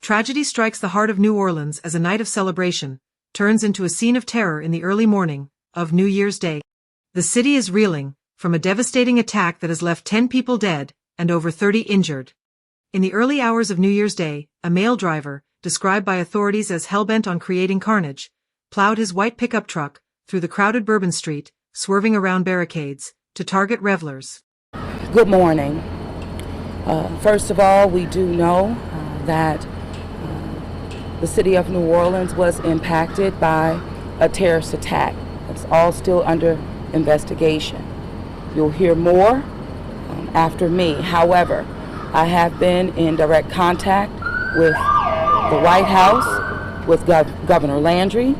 Tragedy strikes the heart of New Orleans as a night of celebration turns into a scene of terror in the early morning of New Year's Day. The city is reeling from a devastating attack that has left 10 people dead and over 30 injured. In the early hours of New Year's Day, a male driver, described by authorities as hell-bent on creating carnage, plowed his white pickup truck through the crowded Bourbon Street, swerving around barricades to target revelers. Good morning. First of all, we do know that the city of New Orleans was impacted by a terrorist attack. It's all still under investigation. You'll hear more after me. However, I have been in direct contact with the White House, with Governor Landry,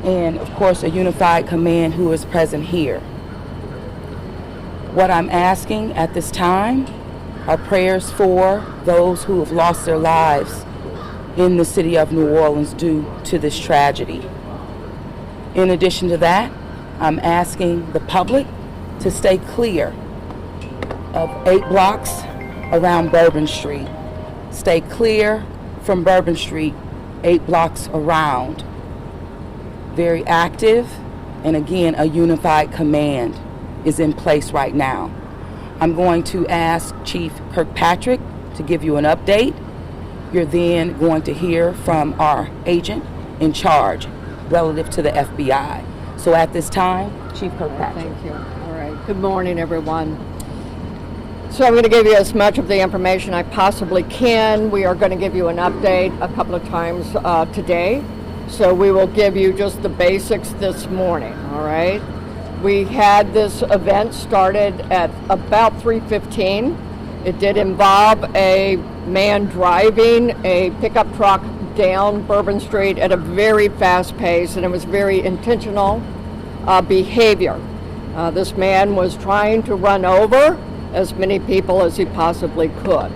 and of course a unified command who is present here. What I'm asking at this time are prayers for those who have lost their lives in the city of New Orleans due to this tragedy. In addition to that, I'm asking the public to stay clear of 8 blocks around Bourbon Street. Stay clear from Bourbon Street, 8 blocks around. Very active, and again, a unified command is in place right now. I'm going to ask Chief Kirkpatrick to give you an update. You're then going to hear from our agent in charge relative to the FBI. So at this time, Chief Kirkpatrick. Thank you. All right. Good morning, everyone. So I'm going to give you as much of the information I possibly can. We are going to give you an update a couple of times today. So we will give you just the basics this morning, all right? We had this event started at about 3:15. It did involve a man driving a pickup truck down Bourbon Street at a very fast pace, and it was very intentional behavior. This man was trying to run over as many people as he possibly could.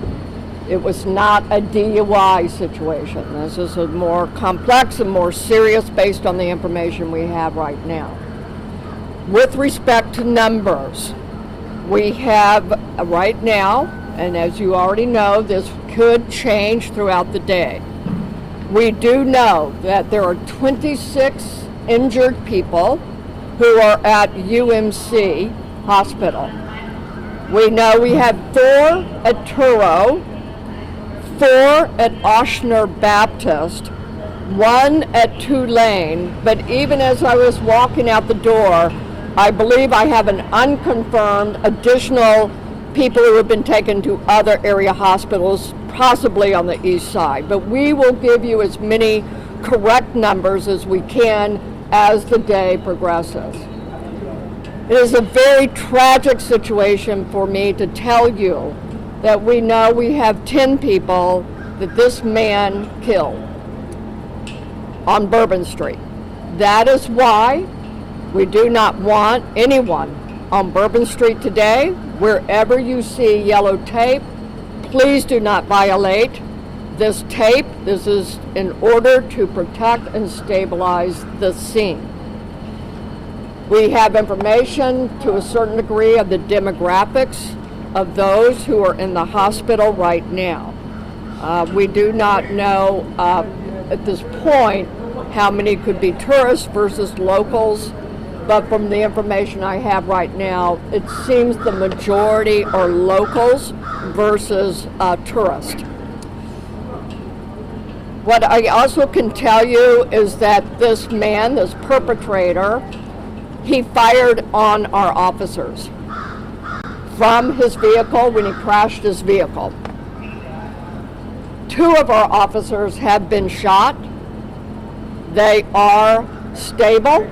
It was not a DUI situation. This is a more complex and more serious based on the information we have right now. With respect to numbers, we have right now, and as you already know, this could change throughout the day. We do know that there are 26 injured people who are at UMC Hospital. We know we have 4 at Turo, 4 at Oshner Baptist, 1 at Tulane, but even as I was walking out the door, I believe I have an unconfirmed additional people who have been taken to other area hospitals, possibly on the east side. But we will give you as many correct numbers as we can as the day progresses. It is a very tragic situation for me to tell you that we know we have 10 people that this man killed on Bourbon Street. That is why we do not want anyone on Bourbon Street today. Wherever you see yellow tape, please do not violate this tape. This is in order to protect and stabilize the scene. We have information to a certain degree of the demographics of those who are in the hospital right now. We do not know at this point how many could be tourists versus locals, but from the information I have right now, it seems the majority are locals versus tourists. What I also can tell you is that this man, this perpetrator, he fired on our officers from his vehicle when he crashed his vehicle. 2 of our officers have been shot. They are stable,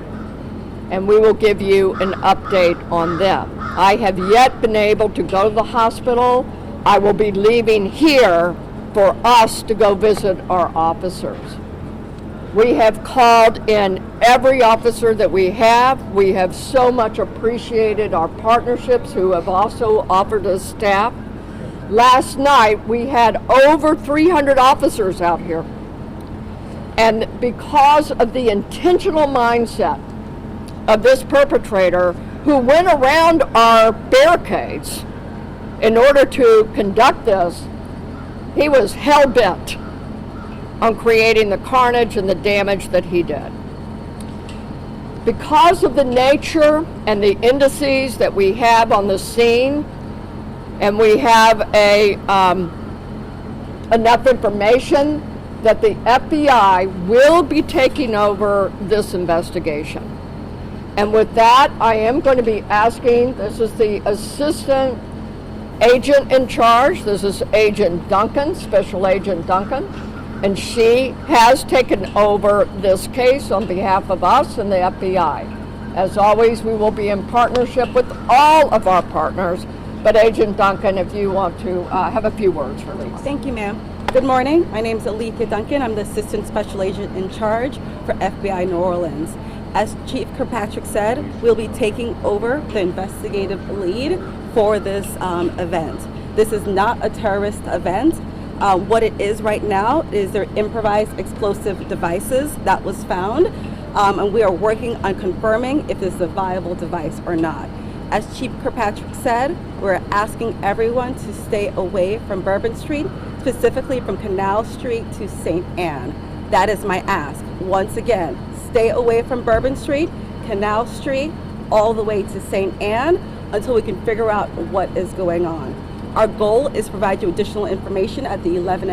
and we will give you an update on them. I have yet been able to go to the hospital. I will be leaving here for us to go visit our officers. We have called in every officer that we have. We have so much appreciated our partnerships who have also offered us staff. Last night we had over 300 officers out here. And because of the intentional mindset of this perpetrator who went around our barricades in order to conduct this, he was hell-bent on creating the carnage and the damage that he did. Because of the nature and the indices that we have on the scene, and we have enough information that the FBI will be taking over this investigation. And with that, I am going to be asking, this is the assistant agent in charge, this is Agent Duncan, Special Agent Duncan, and she has taken over this case on behalf of us and the FBI. As always, we will be in partnership with all of our partners, but Agent Duncan, if you want to have a few words for Lisa. Thank you, ma'am. Good morning. My name is Alethea Duncan. I'm the Assistant Special Agent in charge for FBI New Orleans. As Chief Kirkpatrick said, we'll be taking over the investigative lead for this event. This is not a terrorist event. What it is right now is their improvised explosive devices that was found, and we are working on confirming if this is a viable device or not. As Chief Kirkpatrick said, we're asking everyone to stay away from Bourbon Street, specifically from Canal Street to St. Anne. That is my ask. Once again, stay away from Bourbon Street, Canal Street, all the way to St. Anne until we can figure out what is going on. Our goal is to provide you additional information at the 11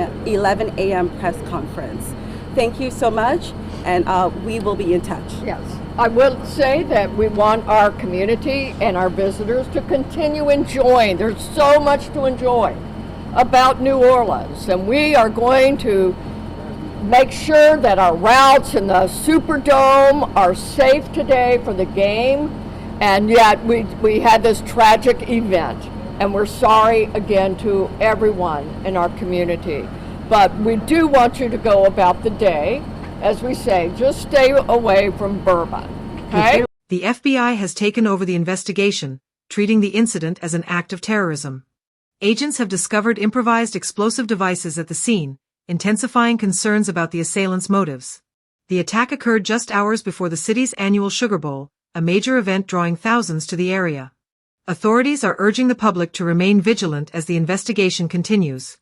a.m. press conference. Thank you so much, and we will be in touch. Yes. I will say that we want our community and our visitors to continue enjoying. There's so much to enjoy about New Orleans, and we are going to make sure that our routes in the Superdome are safe today for the game, and yet we had this tragic event, and we're sorry again to everyone in our community. But we do want you to go about the day, as we say, just stay away from bourbon, okay? The FBI has taken over the investigation, treating the incident as an act of terrorism. Agents have discovered improvised explosive devices at the scene, intensifying concerns about the assailants' motives. The attack occurred just hours before the city's annual Sugar Bowl, a major event drawing thousands to the area. Authorities are urging the public to remain vigilant as the investigation continues.